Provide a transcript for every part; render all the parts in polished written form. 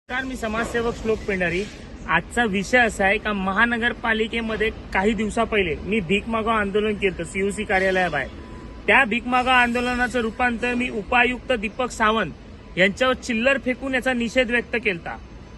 नमस्कार, मी समाजसेवक श्लोक पेंढारी। आजचा विषय असा आहे का महानगरपालिकेमध्ये काही दिवसा पहिले मी भीक मागो आंदोलन केलं सीओसी कार्यालयाबाहेर। त्या भीक मागो आंदोलनाचं रूपांतर मी उपायुक्त दीपक सावंत यांच्यावर चिल्लर फेकून याचा निषेध व्यक्त केलता।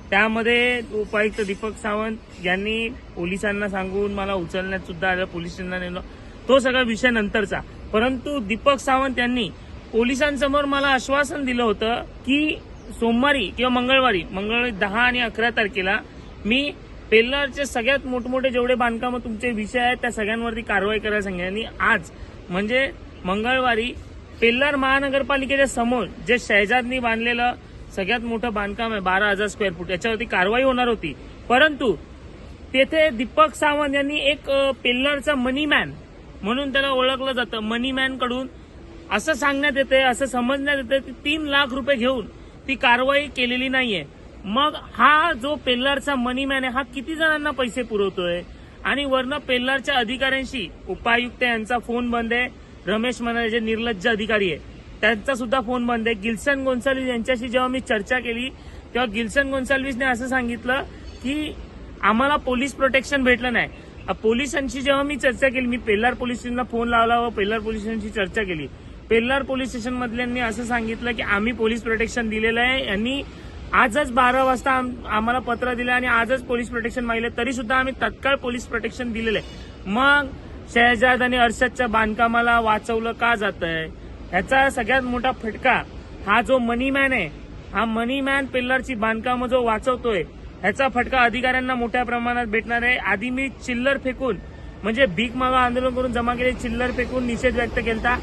त्यामध्ये उपायुक्त दीपक सावंत यांनी पोलिसांना सांगून मला उचलण्यात सुद्धा आलं, पोलीस स्टेशनला नेलं। तो सगळा विषय नंतरचा, परंतु दीपक सावंत यांनी पोलिसांसमोर मला आश्वासन दिलं होतं की सोमवारी किंवा मंगळवारी 10 आणि 11 तारखेला मी पेल्लारचे सगळ्यात मोठमोठे जेवढे बांधकाम तुमचे विषय आहेत त्या सगळ्यांवरती कारवाई करायला सांगितली। आणि आज म्हणजे मंगळवारी पेल्लार महानगरपालिकेच्या समोर जे शहजादनी बांधलेलं सगळ्यात मोठं बांधकाम आहे 12,000 स्क्वेअर फूट, याच्यावरती कारवाई होणार होती। परंतु तेथे दीपक सावंत यांनी एक पेल्लारचा मनीमॅन म्हणून त्याला ओळखलं जातं, मनीमॅन कडून असं सांगण्यात येते, असं समजण्यात येते की 3 लाख रुपये घेऊन ती कारवाई केलेली नाहीये। मग हा जो पेल्लारचा मनीमॅन आहे हा किती जणांना पैसे पुरवतोय? आणि वरनं पेल्लारच्या अधिकाऱ्यांशी उपायुक्त यांचा फोन बंद आहे, रमेश मनाले जे निर्लज्ज अधिकारी आहे त्यांचा सुद्धा फोन बंद आहे। गिल्सन गोन्साल्विस यांच्याशी जेव्हा मी चर्चा केली तेव्हा गिल्सन गोन्साल्विसने असं सांगितलं की आम्हाला पोलीस प्रोटेक्शन भेटलं नाही। पोलिसांशी जेव्हा मी चर्चा केली, मी पेल्लार पोलीस स्टेशनला फोन लावला व पेल्लार पोलीस स्टेशनशी चर्चा केली, पेल्लार पोलीस स्टेशन मधल्यांनी असं सांगितलं की आम्ही पोलीस प्रोटेक्शन दिलेलं आहे। यांनी आजच 12 वाजता आम्हाला पत्र दिलं आणि आजच पोलीस प्रोटेक्शन मागले, तरी सुद्धा आम्ही तत्काळ पोलीस प्रोटेक्शन दिलेलं आहे। मग शहजाद आणि अर्शदच्या बांधकामाला वाचवलं का जात आहे? ह्याचा सगळ्यात मोठा फटका हा जो मनीमॅन आहे, हा मनीमॅन पेल्लारची बांधकामं जो वाचवतोय ह्याचा फटका अधिकाऱ्यांना मोठ्या प्रमाणात भेटणार आहे। आधी मी चिल्लर फेकून म्हणजे भीक मागा आंदोलन करून जमा केले चिल्लर फेकून निषेध व्यक्त केलता।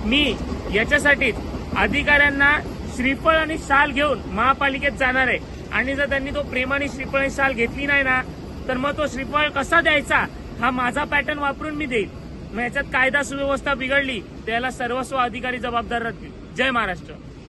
मी याच्यासाठीच अधिकाऱ्यांना श्रीफळ आणि शाल घेऊन महापालिकेत जाणार आहे आणि जर त्यांनी तो प्रेमाने श्रीफळ आणि शाल घेतली नाही ना तर मग तो श्रीफळ कसा द्यायचा हा माझा पॅटर्न वापरून मी देईल। मग याच्यात कायदा सुव्यवस्था बिघडली त्याला सर्वस्व अधिकारी जबाबदार राहतील। जय महाराष्ट्र।